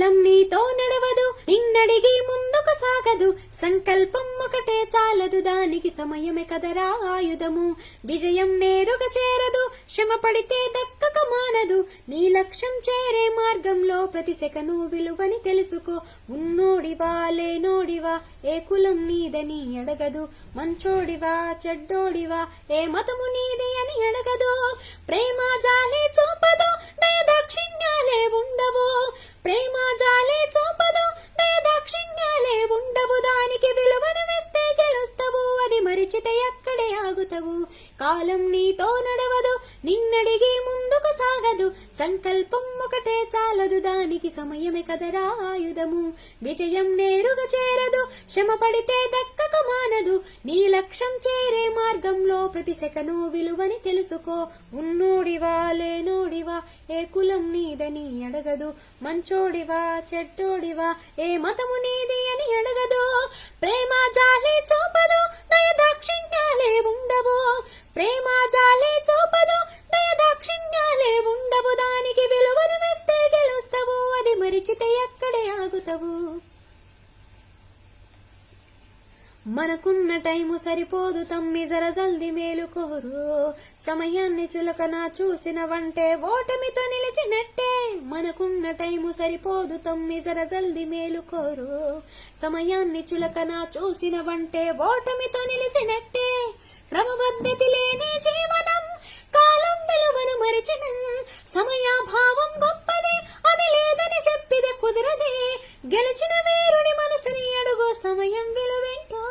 కాలం నీతో నడవదు, నిన్నడిగి ముందుకు సాగదు, సంకల్పం ఒకటే చాలదు, దానికి సమయమే కదరా ఆయుధము. విజయం నేరుగా చేరదు, శ్రమ పడితే దక్కక మానదు, నీ లక్ష్యం చేరే మార్గంలో ప్రతి సెకను విలువని తెలుసుకో. ఉన్నోడివా లేనోడివా ఏ కులం నీదని అడగదు, మంచోడివా చెడ్డోడివా ఏ మతము నీది అని అడగదు. ప్రేమ జాలే చూపదు, దయ దాక్షిణ్యాలే ఉండవు, ప్రేమ జాలే చూపదు, దయ దాక్షిణ్యాలే ఉండవు, దానికి విలువను వేస్తే గెలుస్తావు, అది మరిచితే అక్కడే ఆగుతావు. కాలం నీతో నడవదు, నిన్నడిగి ముందుకు సాగదు, సంకల్పం ఒకటే చాలదు, దానికి సమయమే కదరా ఆయుధము. విజయం నేరుగా చేరదు, శ్రమ పడితే దక్కక మానదు, నీ లక్ష్యం చేరే మార్గంలో ప్రతి సెకను విలువని తెలుసుకో. ఉన్నోడివా లేనోడివా ఏ కులం నీదని అడగదు, మంచోడివా చెడ్డోడివా ఏ మతము నీది అని అడగదు. ప్రేమ జాలే చూపదు, దయ దాక్షిణ్యాలే ఉండవు, ప్రేమ జాలే చూపదు, దయ దాక్షిణ్యాలే ఉండవు, దానికి విలువను వేస్తే గెలుస్తావు, అది మరిచితే అక్కడే ఆగుతావు. మనకున్న టైము సరిపోదు తమ్మి జర జల్ది మేలుకోరు, సమయాన్ని చులకన చూసిన వంటే ఓటమితో నిలిచినట్టే. మనకున్న టైము సరిపోదు తమ్మి జర జల్ది మేలుకోరు, సమయాన్ని చులకన చూసిన వంటే ఓటమితో నిలిచినట్టే. క్రమపద్ధతి లేని జీవనం కాలం విలువను మరిచినం, సమయాభావం గొప్పదే అది లేదని చెప్పిదే కుదరదే. గెలిచిన వీరుని మనసుని అడుగు సమయం విలువేంటో,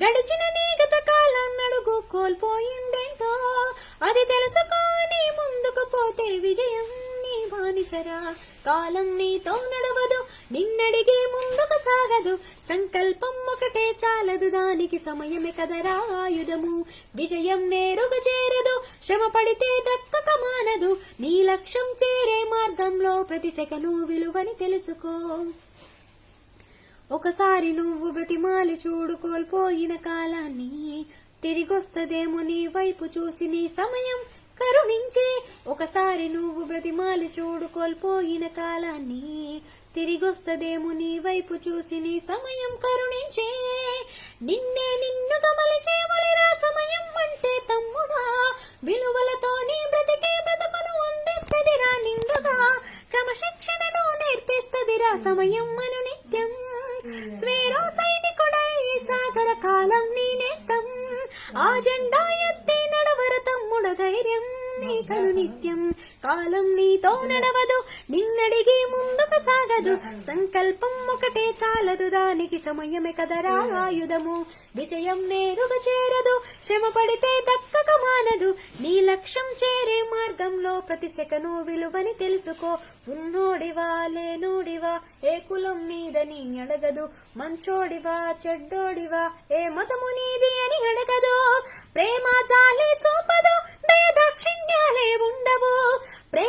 గడిచిన నీ గత కాలం అడుగు కోల్పోయిందేంటో, అది తెలుసుకొని ముందుకు పోతే విజయం నీ బానిసరా. కాలం నీతో నడవదు, నిన్నడిగి ముందుకు సాగదు, సంకల్పం ఒకటే చాలదు, దానికి సమయమే కదరా ఆయుధము. విజయం నేరుగా చేరదు, శ్రమ పడితే దక్కక మానదు, నీ లక్ష్యం చేరే మార్గంలో ప్రతి సెకను విలువని తెలుసుకో. ఒకసారి నువ్వు బ్రతిమాలి చూడు కోల్పోయిన కాలాన్ని, తిరిగొస్తదేమో నీ వైపు చూసి నీ సమయం కరుణించే. ఒకసారి నువ్వు బ్రతిమాలి చూడు కోల్పోయిన కాలాన్ని, తిరిగొస్తదేమో నీ వైపు చూసి నీ సమయం కరుణించే. నిన్నే నిన్నుగా మలిచేవలిరా సమయం అంటే తమ్ముడా, విలువలతో నీ బ్రతికే బ్రతుకును అందిస్తదిరా నిండుగా, క్రమశిక్షణను నేర్పిస్తదిరా సమయం అను నిత్యం. స్వేరో సైనికుడై సాగర కాలం నీ నేస్తం, ఆ జెండా ఎత్తి నడవర తమ్ముడ ధైర్యం నీకను నిత్యం. కాలం నీతో నడవదు, నిన్నడిగి ముందుకు సాగదు, సంకల్పం ఒకటే చాలదు, దానికి సమయమే కదరా ఆయుధము. విజయం నేరుగా చేరదు, శ్రమ పడితే దక్కక మానదు, నీ లక్ష్యం చేరే మార్గంలో ప్రతి సెకను విలువని తెలుసుకో. ఉన్నోడివా లేనోడివా ఏ కులం నీదని అడగదు, మంచోడివా చెడ్డోడివా ఏ మతము నీది అని అడగదు. ప్రేమ జాలే చూపదు, దయ దాక్షిణ్యాలే ఉండవు, ప్రేమ